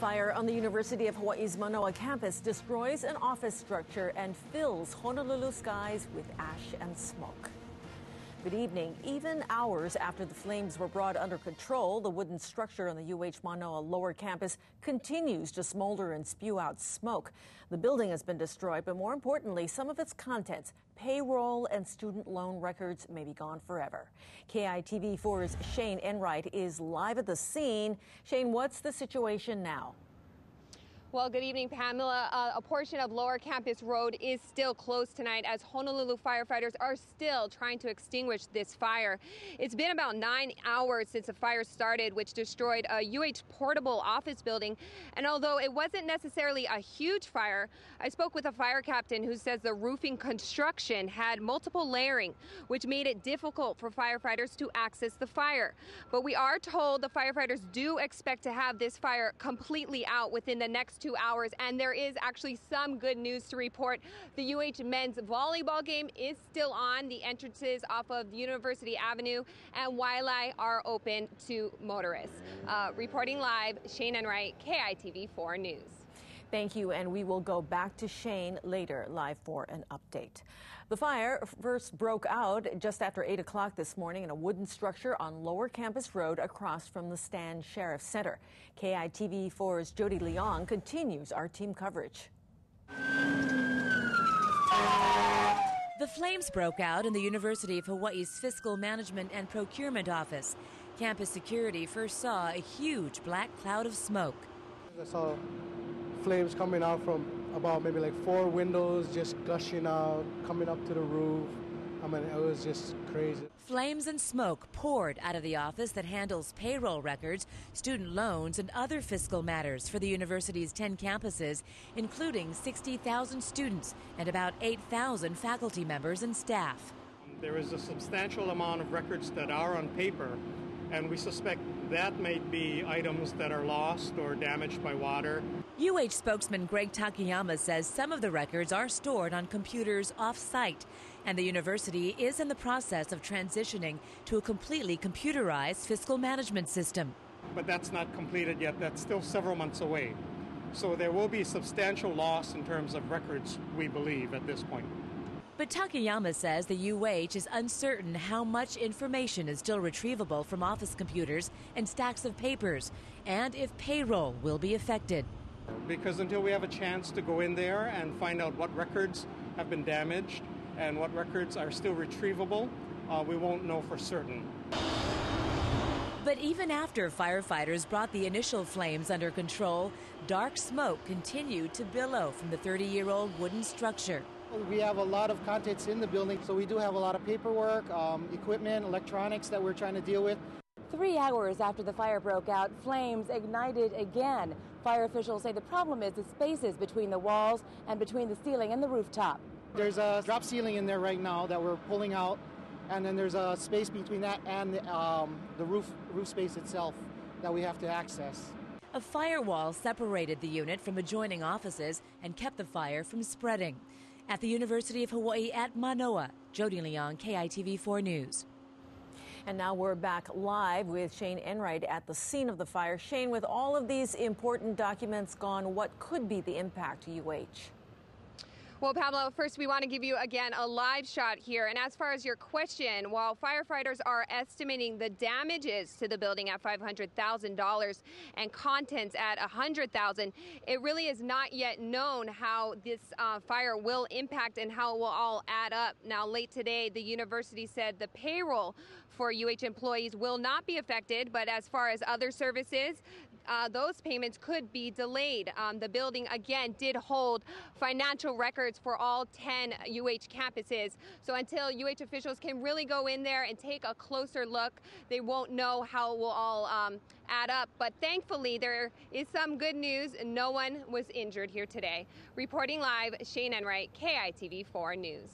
fire on the University of Hawaii's Manoa campus destroys an office structure and fills Honolulu skies with ash and smoke. Good evening. Even hours after the flames were brought under control, the wooden structure on the UH Manoa lower campus continues to smolder and spew out smoke. The building has been destroyed, but more importantly, some of its contents, payroll and student loan records, may be gone forever. KITV4's Shane Enright is live at the scene. Shane, what's the situation now? Well, good evening, Pamela. A portion of Lower Campus Road is still closed tonight as Honolulu firefighters are still trying to extinguish this fire. It's been about 9 hours since the fire started, which destroyed a UH portable office building. And although it wasn't necessarily a huge fire, I spoke with a fire captain who says the roofing construction had multiple layering, which made it difficult for firefighters to access the fire. But we are told the firefighters do expect to have this fire completely out within the next 2 hours, and there is actually some good news to report. The UH men's volleyball game is still on. The entrances off of University Avenue and Wailea are open to motorists. Reporting live, Shane Enright, KITV4 News. Thank you, and we will go back to Shane later, live for an update. The fire first broke out just after 8 o'clock this morning in a wooden structure on Lower Campus Road across from the Stan Sheriff Center. KITV4's Jody Leong continues our team coverage. The flames broke out in the University of Hawaii's Fiscal Management and Procurement Office. Campus security first saw a huge black cloud of smoke. I saw flames coming out from about maybe like 4 windows, just gushing out, coming up to the roof. I mean, it was just crazy. Flames and smoke poured out of the office that handles payroll records, student loans, and other fiscal matters for the university's 10 campuses, including 60,000 students and about 8,000 faculty members and staff. There is a substantial amount of records that are on paper, and we suspect that may be items that are lost or damaged by water. UH spokesman Greg Takayama says some of the records are stored on computers off-site, and the university is in the process of transitioning to a completely computerized fiscal management system. But that's not completed yet. That's still several months away. So there will be substantial loss in terms of records, we believe, at this point. But Takayama says the UH is uncertain how much information is still retrievable from office computers and stacks of papers, and if payroll will be affected. Because until we have a chance to go in there and find out what records have been damaged and what records are still retrievable, we won't know for certain. But even after firefighters brought the initial flames under control, dark smoke continued to billow from the 30-year-old wooden structure. We have a lot of contents in the building, so we do have a lot of paperwork, equipment, electronics that we're trying to deal with. 3 hours after the fire broke out, flames ignited again. Fire officials say the problem is the spaces between the walls and between the ceiling and the rooftop. There's a drop ceiling in there right now that we're pulling out, and then there's a space between that and the roof space itself that we have to access. A firewall separated the unit from adjoining offices and kept the fire from spreading. At the University of Hawaii at Manoa, Jody Leong, KITV4 News. And now we're back live with Shane Enright at the scene of the fire. Shane, with all of these important documents gone, what could be the impact to UH? Well, Pablo, first we want to give you, again, a live shot here. And as far as your question, while firefighters are estimating the damages to the building at $500,000 and contents at $100,000, it really is not yet known how this fire will impact and how it will all add up. Now, late today, the university said the payroll for UH employees will not be affected, but as far as other services, those payments could be delayed. The building, again, did hold financial records for all 10 UH campuses. So until UH officials can really go in there and take a closer look, they won't know how it will all add up. But thankfully, there is some good news. No one was injured here today. Reporting live, Shane Enright, KITV4 News.